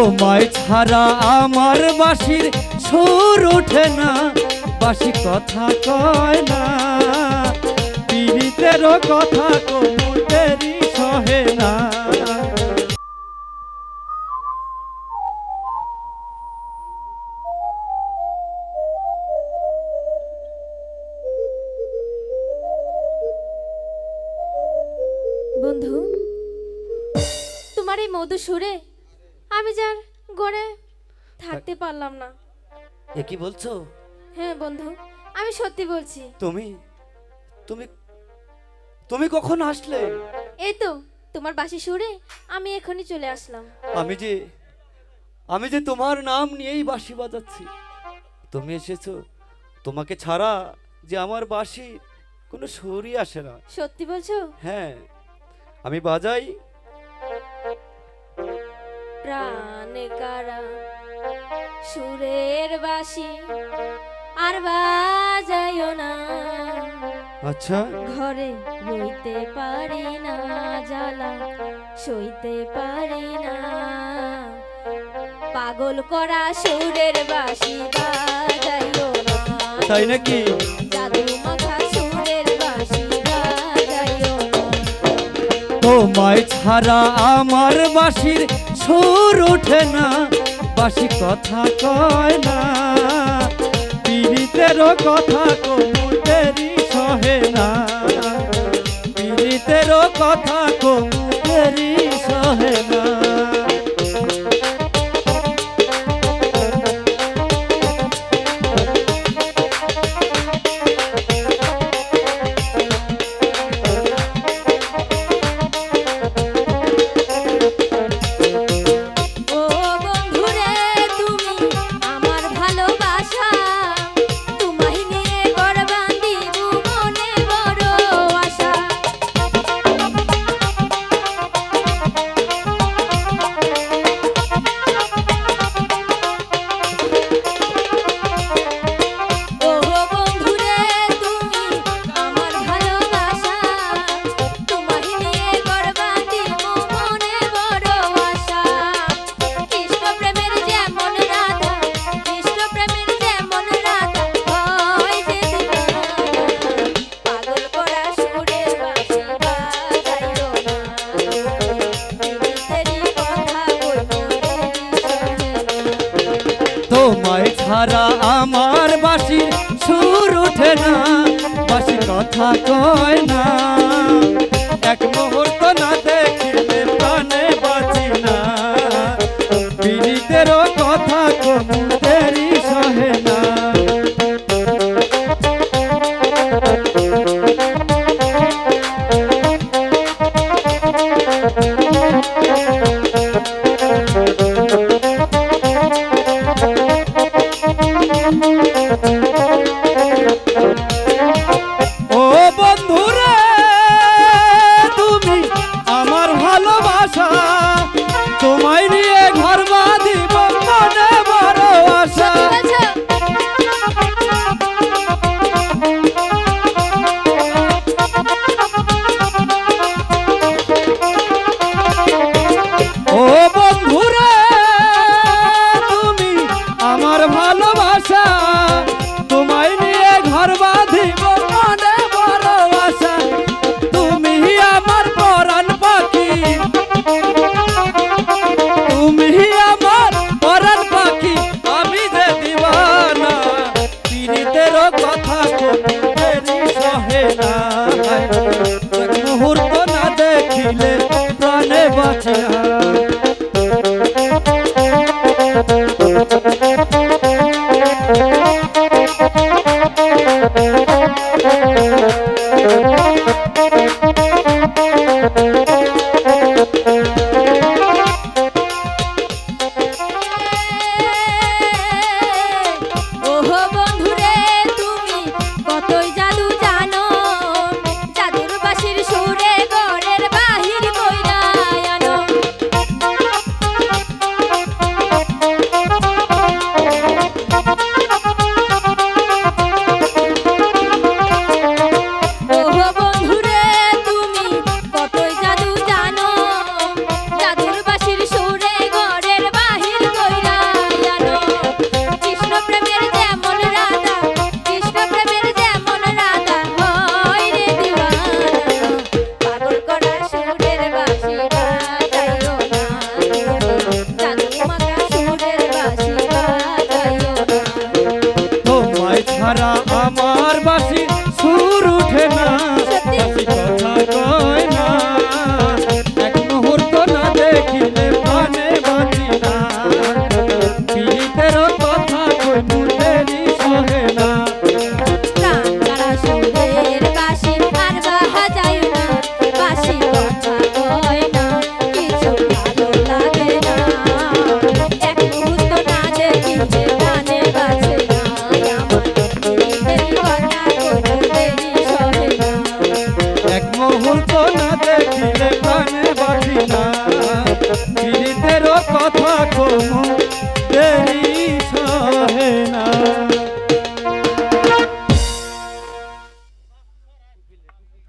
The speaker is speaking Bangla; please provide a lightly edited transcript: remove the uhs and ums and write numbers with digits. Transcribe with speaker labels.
Speaker 1: তোমায় ছাড়া আমার বাঁশির সুর ওঠে না, বাঁশি কথা কয় না, পীড়িতেরও কথা কোমরেরই সহে না।
Speaker 2: বন্ধু, তোমার এই মধু সুরে আমি যার গড়ে থাকতে পারলাম না।
Speaker 1: এ কি বলছো?
Speaker 2: হ্যাঁ বন্ধু, আমি সত্যি বলছি।
Speaker 1: তুমি তুমি তুমি কখন আসলে?
Speaker 2: এই তো তোমার বাঁশি সুরে আমি এখনই চলে আসলাম।
Speaker 1: আমি যে তোমার নাম নিয়েই বাঁশি বাজাচ্ছি, তুমি এসেছো। তোমাকে ছাড়া যে আমার বাঁশি কোনো সুরই আসে না।
Speaker 2: সত্যি বলছো?
Speaker 1: হ্যাঁ, আমি বাজাই।
Speaker 2: প্রাণে কারা সুরের বাঁশি আর বাজাইও না।
Speaker 1: আচ্ছা,
Speaker 2: ঘরে রইতে পারি না, জ্বালা সইতে পারি না। পাগল করা সুরের বাঁশি বাজাইও না।
Speaker 1: তাই নাকি?
Speaker 2: জাদু মাখা সুরের বাঁশি বাজাইও না।
Speaker 1: তোমায় ছাড়া আমার বাঁশির সুর ওঠে না, বাঁশি কথা কয় না, পীড়িতেরও কথা কোমরেরই সহে না, পীড়িতেরও কথা কোমরেরই সহে না। তোমায় ছাড়া আমার বাঁশির সুর ওঠে না, বাঁশি কথা কয় না, এক মুহূর্ত না দেখিলে প্রাণে বাঁচি না, পীড়িতেরও কথা কমু